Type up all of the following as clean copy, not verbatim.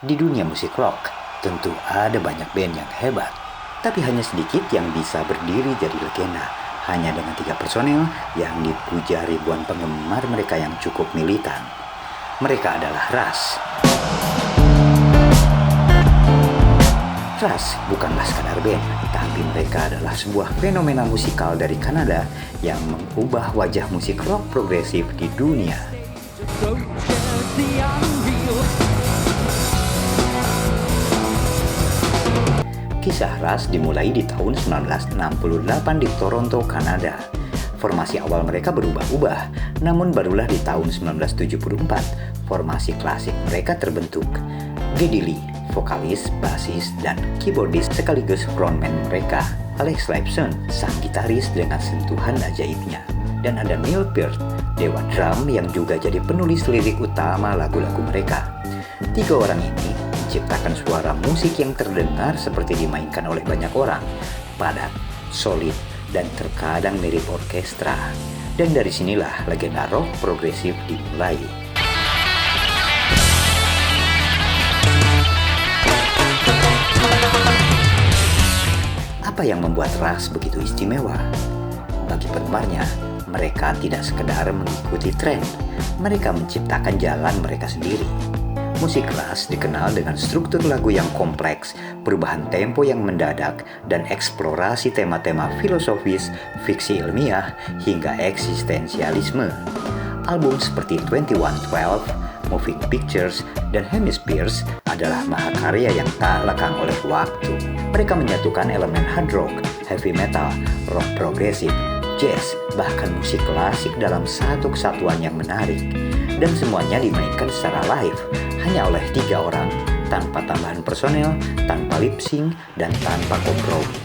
Di dunia musik rock, tentu ada banyak band yang hebat, tapi hanya sedikit yang bisa berdiri jadi legenda. Hanya dengan 3 personel yang dipuja ribuan penggemar mereka yang cukup militan. Mereka adalah Rush. Rush bukanlah sekadar band, tapi mereka adalah sebuah fenomena musikal dari Kanada yang mengubah wajah musik rock progresif di dunia. Kisah Rush dimulai di tahun 1968 di Toronto, Kanada. Formasi awal mereka berubah-ubah, namun barulah di tahun 1974 formasi klasik mereka terbentuk. Geddy Lee, vokalis, basis, dan keyboardis sekaligus frontman mereka. Alex Lifeson, sang gitaris dengan sentuhan ajaibnya. Dan ada Neil Peart, dewa drum yang juga jadi penulis lirik utama lagu-lagu mereka. 3 orang ini menciptakan suara musik yang terdengar seperti dimainkan oleh banyak orang, padat, solid, dan terkadang mirip orkestra. Dan dari sinilah legenda rock progresif dimulai. Apa yang membuat Rush begitu istimewa? Bagi penggemarnya, mereka tidak sekedar mengikuti tren, mereka menciptakan jalan mereka sendiri. Musik Rush dikenal dengan struktur lagu yang kompleks, perubahan tempo yang mendadak, dan eksplorasi tema-tema filosofis, fiksi ilmiah, hingga eksistensialisme. Album seperti 2112, Moving Pictures, dan Hemispheres adalah mahakarya yang tak lekang oleh waktu. Mereka menyatukan elemen hard rock, heavy metal, rock progresif, jazz, bahkan musik klasik dalam satu kesatuan yang menarik. Dan semuanya dimainkan secara live, hanya oleh 3 orang, tanpa tambahan personel, tanpa lip sync, dan tanpa kompromi.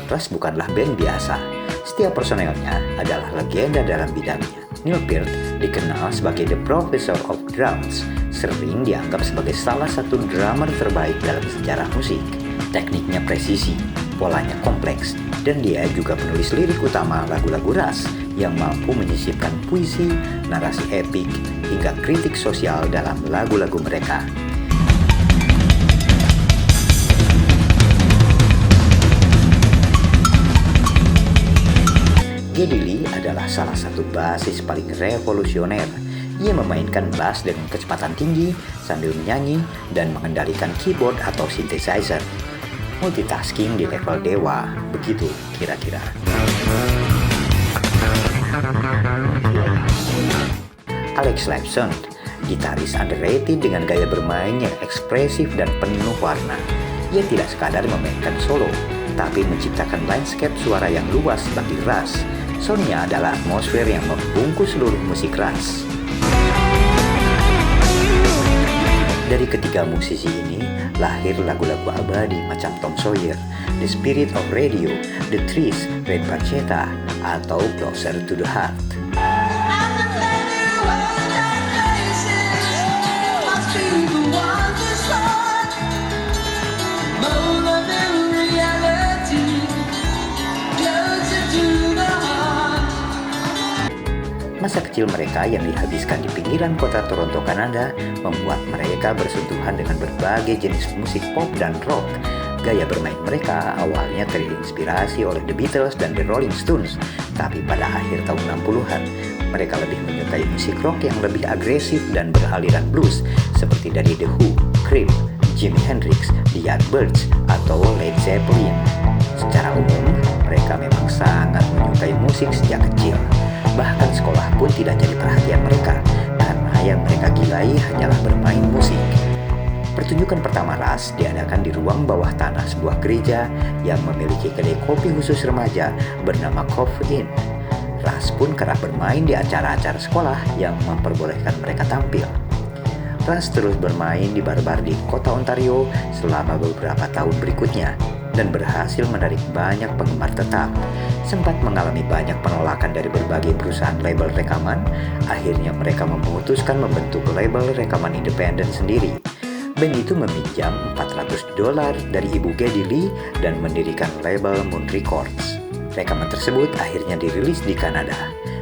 Rush bukanlah band biasa. Setiap personelnya adalah legenda dalam bidangnya. Neil Peart dikenal sebagai The Professor of Drums, sering dianggap sebagai salah satu drummer terbaik dalam sejarah musik. Tekniknya presisi, polanya kompleks, dan dia juga penulis lirik utama lagu-lagu Rush yang mampu menyisipkan puisi, narasi epik, hingga kritik sosial dalam lagu-lagu mereka. Geddy Lee adalah salah satu basis paling revolusioner. Ia memainkan bass dengan kecepatan tinggi sambil menyanyi dan mengendalikan keyboard atau synthesizer. Multitasking di level dewa, begitu kira-kira. Alex Lifeson, gitaris underrated dengan gaya bermain yang ekspresif dan penuh warna. Ia tidak sekadar memainkan solo, tapi menciptakan landscape suara yang luas bagi Rush. Soundnya adalah atmosfer yang membungkus seluruh musik Rush. Dari ketiga musisi ini, lahir lagu-lagu abadi macam Tom Sawyer, The Spirit of Radio, The Trees, Red Barchetta, atau Closer to the Heart. Masa kecil mereka yang dihabiskan di pinggiran kota Toronto, Kanada, membuat mereka bersentuhan dengan berbagai jenis musik pop dan rock. Gaya bermain mereka awalnya terinspirasi oleh The Beatles dan The Rolling Stones, tapi pada akhir tahun 60-an, mereka lebih menyukai musik rock yang lebih agresif dan beraliran blues, seperti dari The Who, Cream, Jimi Hendrix, The Yardbirds, atau Led Zeppelin. Secara umum, mereka memang sangat menyukai musik sejak kecil. Bahkan sekolah pun tidak jadi perhatian mereka, karena yang mereka gilai hanyalah bermain musik. Pertunjukan pertama Rush diadakan di ruang bawah tanah sebuah gereja yang memiliki kedai kopi khusus remaja bernama Cove Inn. Rush pun kerap bermain di acara-acara sekolah yang memperbolehkan mereka tampil. Rush terus bermain di bar-bar di kota Ontario selama beberapa tahun berikutnya dan berhasil menarik banyak penggemar tetap. Sempat mengalami banyak penolakan dari berbagai perusahaan label rekaman, akhirnya mereka memutuskan membentuk label rekaman independen sendiri. Band itu meminjam $400 dari ibu Geddy Lee dan mendirikan label Moon Records. Rekaman tersebut akhirnya dirilis di Kanada.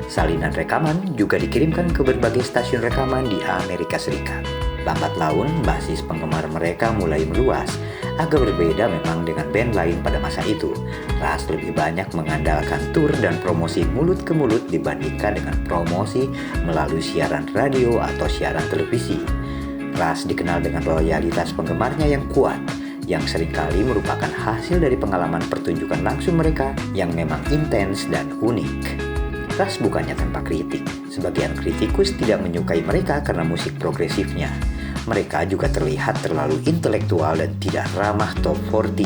Salinan rekaman juga dikirimkan ke berbagai stasiun rekaman di Amerika Serikat. Lambat laun, basis penggemar mereka mulai meluas. Agak berbeda memang dengan band lain pada masa itu. Rush lebih banyak mengandalkan tur dan promosi mulut ke mulut dibandingkan dengan promosi melalui siaran radio atau siaran televisi. Rush dikenal dengan loyalitas penggemarnya yang kuat, yang seringkali merupakan hasil dari pengalaman pertunjukan langsung mereka yang memang intens dan unik. Rush bukannya tanpa kritik. Sebagian kritikus tidak menyukai mereka karena musik progresifnya. Mereka juga terlihat terlalu intelektual dan tidak ramah top 40.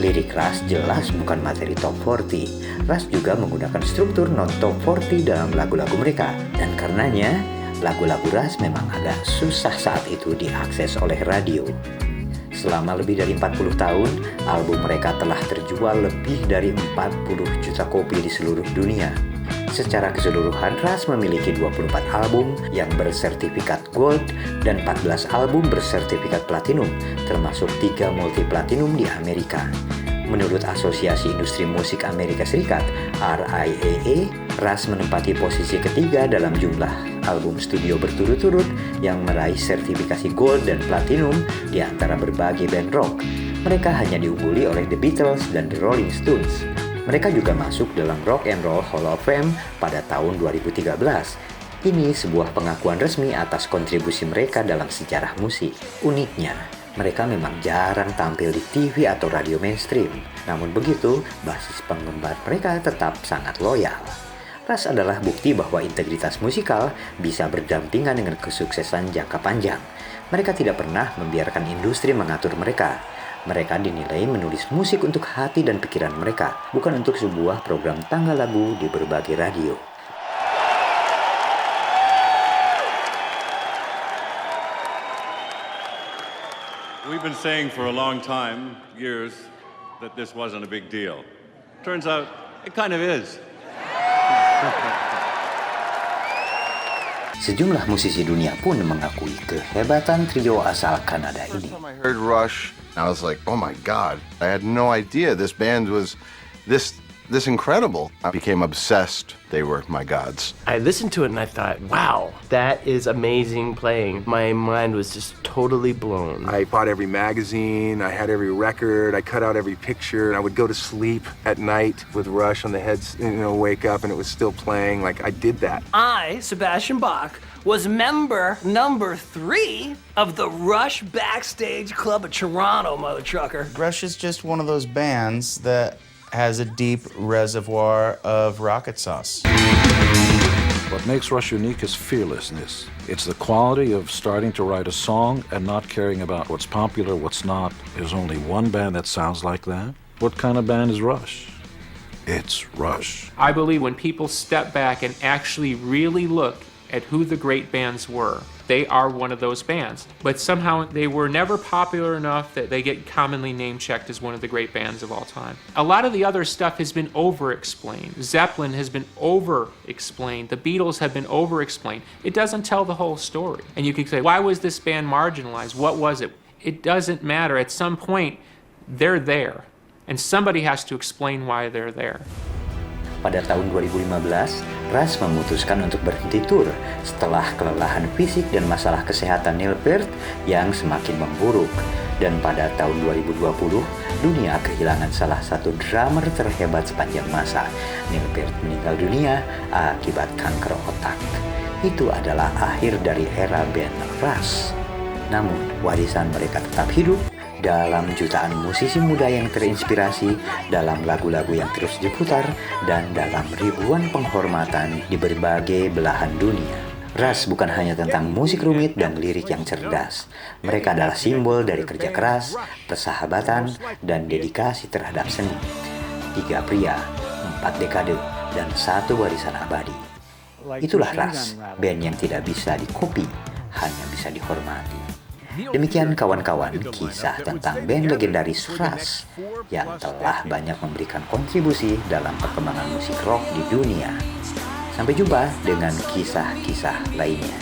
Lirik Rush jelas bukan materi top 40. Rush juga menggunakan struktur non-top 40 dalam lagu-lagu mereka. Dan karenanya, lagu-lagu Rush memang agak susah saat itu diakses oleh radio. Selama lebih dari 40 tahun, album mereka telah terjual lebih dari 40 juta kopi di seluruh dunia. Secara keseluruhan, Rush memiliki 24 album yang bersertifikat Gold dan 14 album bersertifikat Platinum, termasuk 3 multi-platinum di Amerika. Menurut Asosiasi Industri Musik Amerika Serikat, RIAA, Rush menempati posisi ketiga dalam jumlah album studio berturut-turut yang meraih sertifikasi Gold dan Platinum di antara berbagai band rock. Mereka hanya diungguli oleh The Beatles dan The Rolling Stones. Mereka juga masuk dalam Rock and Roll Hall of Fame pada tahun 2013. Ini sebuah pengakuan resmi atas kontribusi mereka dalam sejarah musik. Uniknya, mereka memang jarang tampil di TV atau radio mainstream. Namun begitu, basis penggemar mereka tetap sangat loyal. Rush adalah bukti bahwa integritas musikal bisa berdampingan dengan kesuksesan jangka panjang. Mereka tidak pernah membiarkan industri mengatur mereka. Mereka dinilai menulis musik untuk hati dan pikiran mereka, bukan untuk sebuah program tanggal lagu di berbagai radio. We've been saying for a long time, years, that this wasn't a big deal. Turns out, it kind of is. Sejumlah musisi dunia pun mengakui kehebatan trio asal Kanada ini. I heard Rush, I was like, oh my God, I had no idea this band was this incredible. I became obsessed. They were my gods. I listened to it and I thought, wow, that is amazing playing. My mind was just totally blown. I bought every magazine, I had every record, I cut out every picture, and I would go to sleep at night with Rush on the heads, wake up and it was still playing. Like, I did that. I, Sebastian Bach, was member number 3 of the Rush Backstage Club of Toronto, mother trucker. Rush is just one of those bands that has a deep reservoir of rocket sauce. What makes Rush unique is fearlessness. It's the quality of starting to write a song and not caring about what's popular, what's not. There's only one band that sounds like that. What kind of band is Rush? It's Rush. I believe when people step back and actually really look at who the great bands were, they are one of those bands. But somehow they were never popular enough that they get commonly name-checked as one of the great bands of all time. A lot of the other stuff has been over-explained. Zeppelin has been over-explained. The Beatles have been over-explained. It doesn't tell the whole story. And you can say, why was this band marginalized? What was it? It doesn't matter. At some point, they're there. And somebody has to explain why they're there. Pada tahun 2015, Rush memutuskan untuk berhenti tur setelah kelelahan fisik dan masalah kesehatan Neil Peart yang semakin memburuk. Dan pada tahun 2020, dunia kehilangan salah satu drummer terhebat sepanjang masa. Neil Peart meninggal dunia akibat kanker otak. Itu adalah akhir dari era band Rush. Namun, warisan mereka tetap hidup dalam jutaan musisi muda yang terinspirasi, dalam lagu-lagu yang terus diputar, dan dalam ribuan penghormatan di berbagai belahan dunia. Rush bukan hanya tentang musik rumit dan lirik yang cerdas. Mereka adalah simbol dari kerja keras, persahabatan, dan dedikasi terhadap seni. 3 pria, 4 dekade, dan 1 warisan abadi. Itulah Rush, band yang tidak bisa dikopi, hanya bisa dihormati. Demikian kawan-kawan kisah tentang band legendaris Rush yang telah banyak memberikan kontribusi dalam perkembangan musik rock di dunia. Sampai jumpa dengan kisah-kisah lainnya.